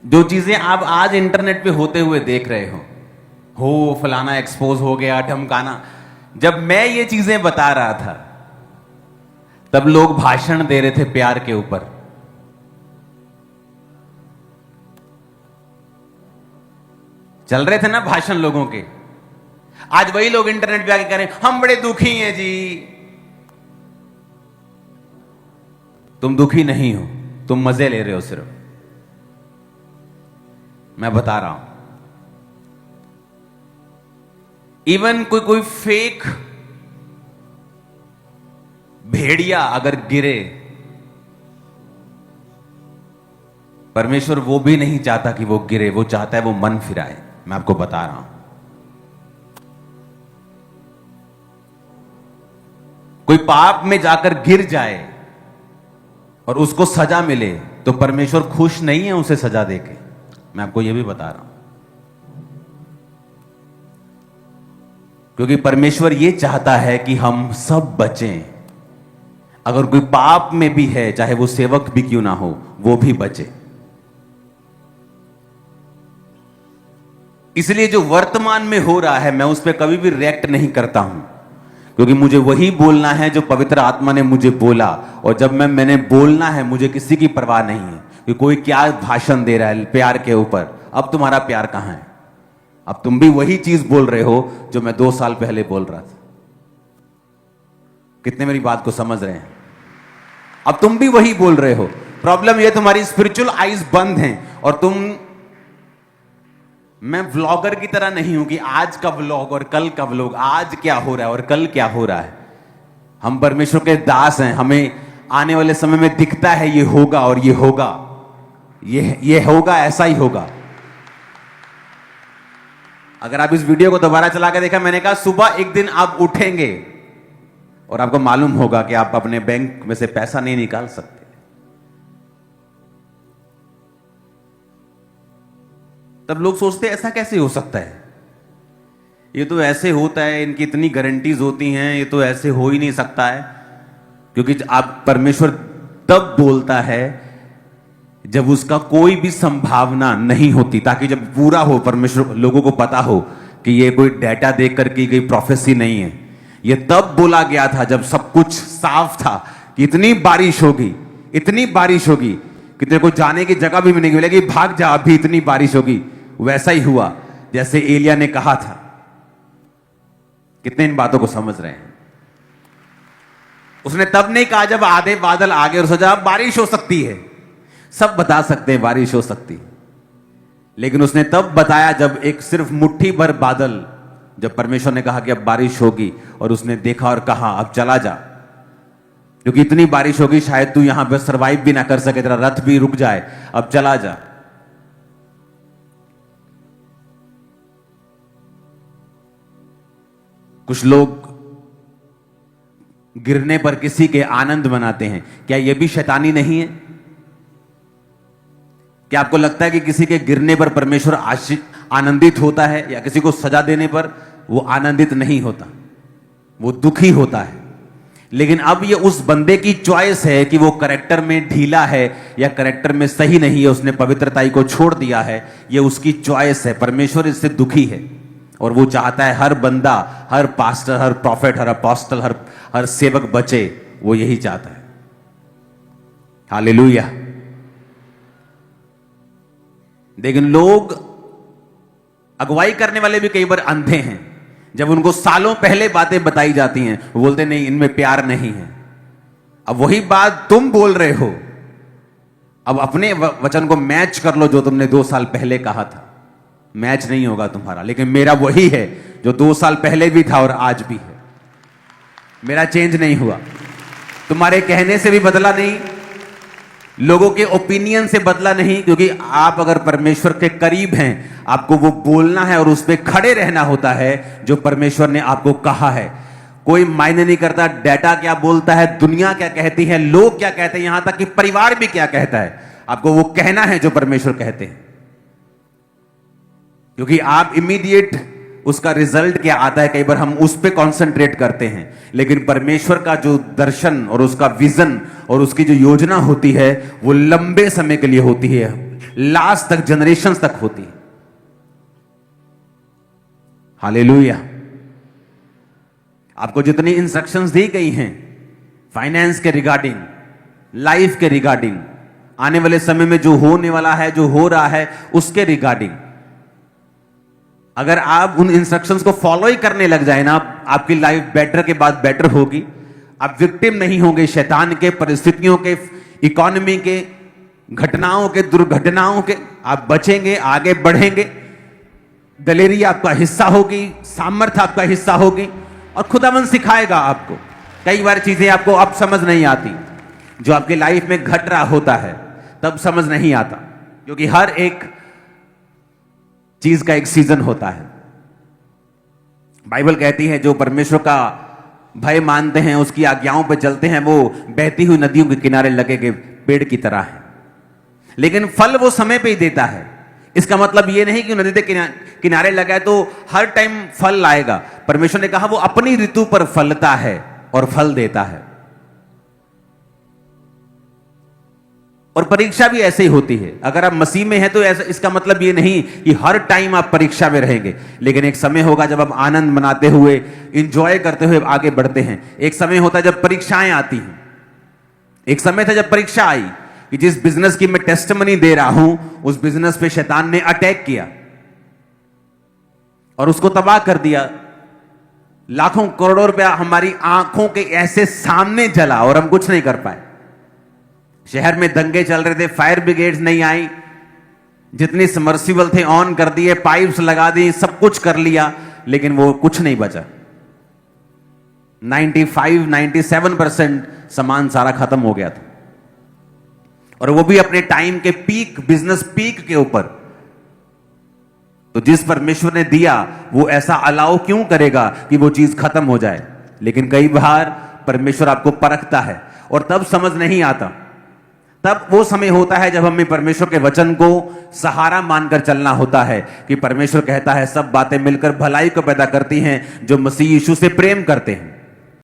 जो चीजें आप आज इंटरनेट पे होते हुए देख रहे हो फलाना एक्सपोज हो गया, ढमकाना, जब मैं ये चीजें बता रहा था तब लोग भाषण दे रहे थे प्यार के ऊपर। चल रहे थे ना भाषण लोगों के। आज वही लोग इंटरनेट पे आके कह रहे हैं हम बड़े दुखी हैं जी। तुम दुखी नहीं हो, तुम मजे ले रहे हो सिर्फ। मैं बता रहा हूं, इवन कोई फेक भेड़िया अगर गिरे, परमेश्वर वो भी नहीं चाहता कि वो गिरे, वो चाहता है वो मन फिराए। मैं आपको बता रहा हूं, कोई पाप में जाकर गिर जाए और उसको सजा मिले तो परमेश्वर खुश नहीं है उसे सजा देके। मैं आपको यह भी बता रहा हूं, क्योंकि परमेश्वर यह चाहता है कि हम सब बचें। अगर कोई पाप में भी है, चाहे वो सेवक भी क्यों ना हो, वो भी बचे। इसलिए जो वर्तमान में हो रहा है मैं उस पर कभी भी रिएक्ट नहीं करता हूं, क्योंकि मुझे वही बोलना है जो पवित्र आत्मा ने मुझे बोला। और जब मैंने बोलना है, मुझे किसी की परवाह नहीं है कि कोई क्या भाषण दे रहा है प्यार के ऊपर। अब तुम्हारा प्यार कहां है? अब तुम भी वही चीज बोल रहे हो जो मैं 2 साल पहले बोल रहा था। कितने मेरी बात को समझ रहे हैं? अब तुम भी वही बोल रहे हो। प्रॉब्लम यह तुम्हारी स्पिरिचुअल आईज बंद हैं और मैं व्लॉगर की तरह नहीं हूं कि आज का व्लॉग और कल का व्लॉग, आज क्या हो रहा है और कल क्या हो रहा है। हम परमेश्वर के दास हैं, हमें आने वाले समय में दिखता है ये होगा और ये होगा, ये होगा, ऐसा ही होगा। अगर आप इस वीडियो को दोबारा चला के देखा, मैंने कहा सुबह एक दिन आप उठेंगे और आपको मालूम होगा कि आप अपने बैंक में से पैसा नहीं निकाल सकते। तब लोग सोचते हैं ऐसा कैसे हो सकता है, ये तो ऐसे होता है, इनकी इतनी गारंटीज होती हैं, ये तो ऐसे हो ही नहीं सकता है। क्योंकि आप परमेश्वर तब बोलता है जब उसका कोई भी संभावना नहीं होती, ताकि जब पूरा हो, परमेश्वर लोगों को पता हो कि ये कोई डेटा देखकर की गई प्रोफेसी नहीं है। ये तब बोला गया था जब सब कुछ साफ था कि इतनी बारिश होगी, इतनी बारिश होगी कि तेरे को जाने की जगह भी नहीं मिलेगी, भाग जा, अभी इतनी बारिश होगी। वैसा ही हुआ जैसे एलिया ने कहा था। कितने इन बातों को समझ रहे हैं? उसने तब नहीं कहा जब आधे बादल आ गए और सोचा अब बारिश हो सकती है। सब बता सकते हैं बारिश हो सकती है, लेकिन उसने तब बताया जब एक सिर्फ मुट्ठी भर बादल, जब परमेश्वर ने कहा कि अब बारिश होगी, और उसने देखा और कहा अब चला जा, क्योंकि इतनी बारिश होगी शायद तू यहां पे सरवाइव भी ना कर सके, तेरा रथ भी रुक जाए, अब चला जा। कुछ लोग गिरने पर किसी के आनंद मनाते हैं। क्या यह भी शैतानी नहीं है? क्या आपको लगता है कि किसी के गिरने पर परमेश्वर आनंदित होता है, या किसी को सजा देने पर वो आनंदित नहीं होता, वो दुखी होता है? लेकिन अब ये उस बंदे की चॉइस है कि वो करैक्टर में ढीला है या करैक्टर में सही नहीं है, उसने पवित्रताई को छोड़ दिया है, ये उसकी चॉइस है। परमेश्वर इससे दुखी है और वो चाहता है हर बंदा, हर पास्टर, हर प्रॉफिट, हर अपोस्टल, हर सेवक बचे। वो यही चाहता है। हालेलुया। लेकिन लोग, अगुवाई करने वाले भी कई बार अंधे हैं। जब उनको सालों पहले बातें बताई जाती हैं, वो बोलते नहीं, इनमें प्यार नहीं है। अब वही बात तुम बोल रहे हो, अब अपने वचन को मैच कर लो जो तुमने 2 साल पहले कहा था। मैच नहीं होगा तुम्हारा, लेकिन मेरा वही है जो 2 साल पहले भी था और आज भी है। मेरा चेंज नहीं हुआ, तुम्हारे कहने से भी बदला नहीं, लोगों के ओपिनियन से बदला नहीं। क्योंकि आप अगर परमेश्वर के करीब हैं, आपको वो बोलना है और उस पर खड़े रहना होता है जो परमेश्वर ने आपको कहा है। कोई मायने नहीं करता डेटा क्या बोलता है, दुनिया क्या कहती है, लोग क्या कहते हैं, यहां तक कि परिवार भी क्या कहता है। आपको वो कहना है जो परमेश्वर कहते हैं, क्योंकि आप इमीडिएट उसका रिजल्ट क्या आता है, कई बार हम उस पर कॉन्सेंट्रेट करते हैं। लेकिन परमेश्वर का जो दर्शन और उसका विजन और उसकी जो योजना होती है वो लंबे समय के लिए होती है। लास्ट तक, जनरेशंस तक होती है। हालेलुया। आपको जितनी इंस्ट्रक्शंस दी गई हैं फाइनेंस के रिगार्डिंग, लाइफ के रिगार्डिंग, आने वाले समय में जो होने वाला है, जो हो रहा है, उसके रिगार्डिंग, अगर आप उन इंस्ट्रक्शंस को फॉलो ही करने लग जाए ना, आपकी लाइफ बेटर के बाद बेटर होगी। आप विक्टिम नहीं होंगे शैतान के, परिस्थितियों के, इकोनॉमी के, घटनाओं के, दुर्घटनाओं के। आप बचेंगे, आगे बढ़ेंगे। दलेरी आपका हिस्सा होगी, सामर्थ्य आपका हिस्सा होगी, और खुदावंद सिखाएगा आपको। कई बार चीजें आपको अब समझ नहीं आती, जो आपकी लाइफ में घट रहा होता है तब समझ नहीं आता, क्योंकि हर एक चीज का एक सीजन होता है। बाइबल कहती है जो परमेश्वर का भय मानते हैं, उसकी आज्ञाओं पर चलते हैं, वो बहती हुई नदियों के किनारे लगे के पेड़ की तरह है। लेकिन फल वो समय पे ही देता है। इसका मतलब ये नहीं कि नदी के किनारे लगा है तो हर टाइम फल लाएगा। परमेश्वर ने कहा वो अपनी ऋतु पर फलता है और फल देता है। और परीक्षा भी ऐसे ही होती है। अगर आप मसीह में हैं तो ऐसा, इसका मतलब ये नहीं कि हर टाइम आप परीक्षा में रहेंगे, लेकिन एक समय होगा जब आप आनंद मनाते हुए, इंजॉय करते हुए आगे बढ़ते हैं। एक समय होता है जब परीक्षाएं आती हैं। एक समय था जब परीक्षा आई कि जिस बिजनेस की मैं टेस्टिमनी दे रहा हूं, उस बिजनेस पे शैतान ने अटैक किया और उसको तबाह कर दिया। लाखों करोड़ों रुपया हमारी आंखों के ऐसे सामने जला और हम कुछ नहीं कर पाए। शहर में दंगे चल रहे थे, फायर ब्रिगेड्स नहीं आई, जितने सबमर्सिबल थे ऑन कर दिए, पाइप्स लगा दी, सब कुछ कर लिया, लेकिन वो कुछ नहीं बचा। 95-97% सामान सारा खत्म हो गया था, और वो भी अपने टाइम के पीक, बिजनेस पीक के ऊपर। तो जिस परमेश्वर ने दिया वो ऐसा अलाउ क्यों करेगा कि वो चीज खत्म हो जाए। लेकिन कई बार परमेश्वर आपको परखता है और तब समझ नहीं आता। तब वो समय होता है जब हमें परमेश्वर के वचन को सहारा मानकर चलना होता है कि परमेश्वर कहता है सब बातें मिलकर भलाई को पैदा करती हैं जो मसीह यीशु से प्रेम करते हैं।